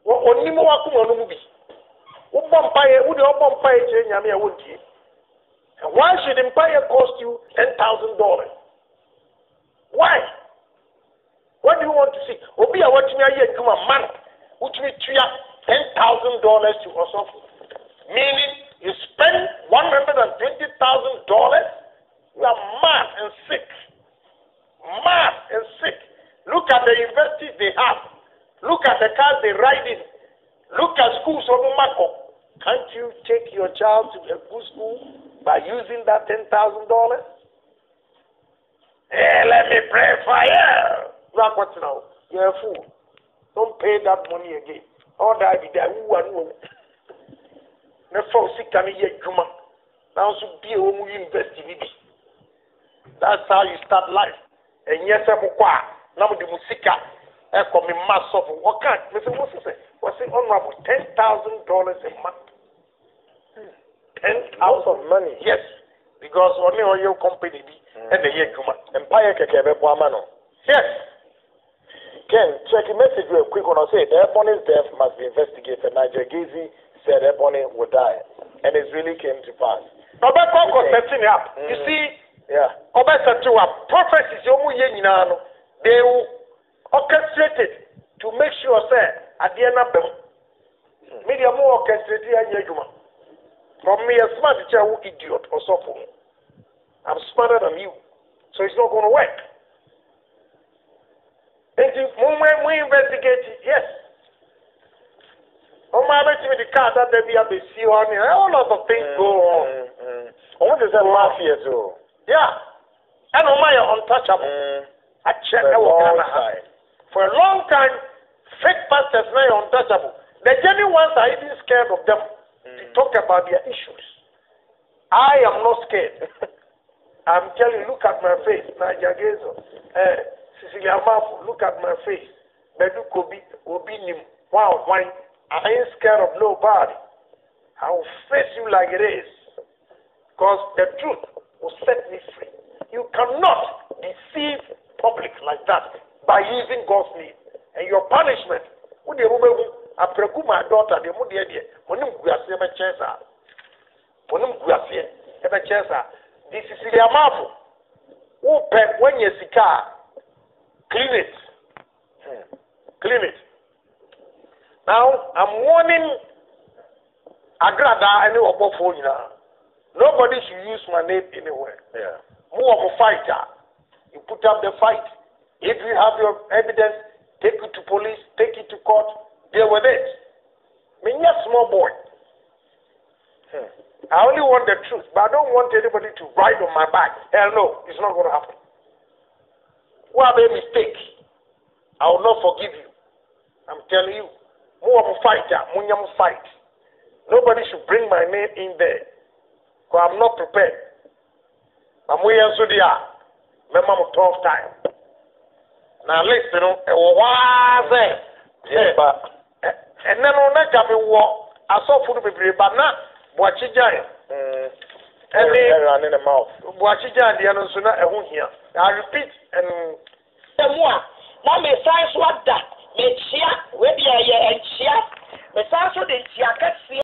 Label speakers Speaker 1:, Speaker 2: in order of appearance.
Speaker 1: onimo wakuma no mu bi wo bompaye wo de bompaye kire nyame a wontie. And why should empire cost you $10,000? Why? What do you want to see? Obi a watching a year come a month, which will $10,000 to us. Meaning you spend $120,000. You are mad and sick. Mad and sick. Look at the universities they have. Look at the cars they ride in. Look at schools of Mako. Can't you take your child to a good school by using that $10,000? Hey, let me pray for you. Look what now. You're a fool. Don't pay that money again. All that be there. Now should be a home university. That's how you start life. And yes, I'm now the musica. I come in mass of what can't Mr. Moses say? Was it honorable $10,000 a month? 10,000 of money. Yes, because only on your company and the year Empire Kekebe Wamano. Yes. Ken, check a message real quick when I say the Ebony's death must be investigated. Niger Gazy said Ebony would die, and it really came to pass. Setting up. You see, yeah. Prophecies, they will orchestrate it to make sure, say, at the end of them, media more orchestrated than from me, a smart child idiot or so. I'm smarter than you, so it's not going to work. And when we investigate it, yes. My the car that they be able to see on me, a lot of things go on. What is that mafia too? Yeah. And my untouchable. I check for a long time, fake pastors are untouchable. The genuine ones are even scared of them to talk about their issues. I am not scared. I'm telling you, look at my face. Naija Gezo. Cecilia Mafu, look at my face. Bedu Kobi, Obi Nim. Wow, why? I ain't scared of nobody. I will face you like it is. Because the truth will set me free. You cannot deceive public like that by using God's name. And your punishment, when you I preku my daughter, the money idea, when you go see a chance, when you go see a chance, this is the amount. When you see car, clean it. Clean it. Now, I'm warning agraada and obofour. Nobody should use my name anywhere. Yeah. More of a fighter. You put up the fight. If you have your evidence, take it to police, take it to court, deal with it. I mean, you're a small boy. I only want the truth, but I don't want anybody to ride on my back. Hell no, it's not going to happen. What a mistake. I will not forgive you. I'm telling you. More of a fighter, Munyam fight. Nobody should bring my name in there. Because I'm not prepared. I'm way so they are. Remember 12 time. Now listen, and then on that come walk. I saw food be brave, but now watch it giant. And they run in the mouth. Watch it giant, the other sooner here. I repeat and now me size what that. Mechia, where the chia, the sanso de chia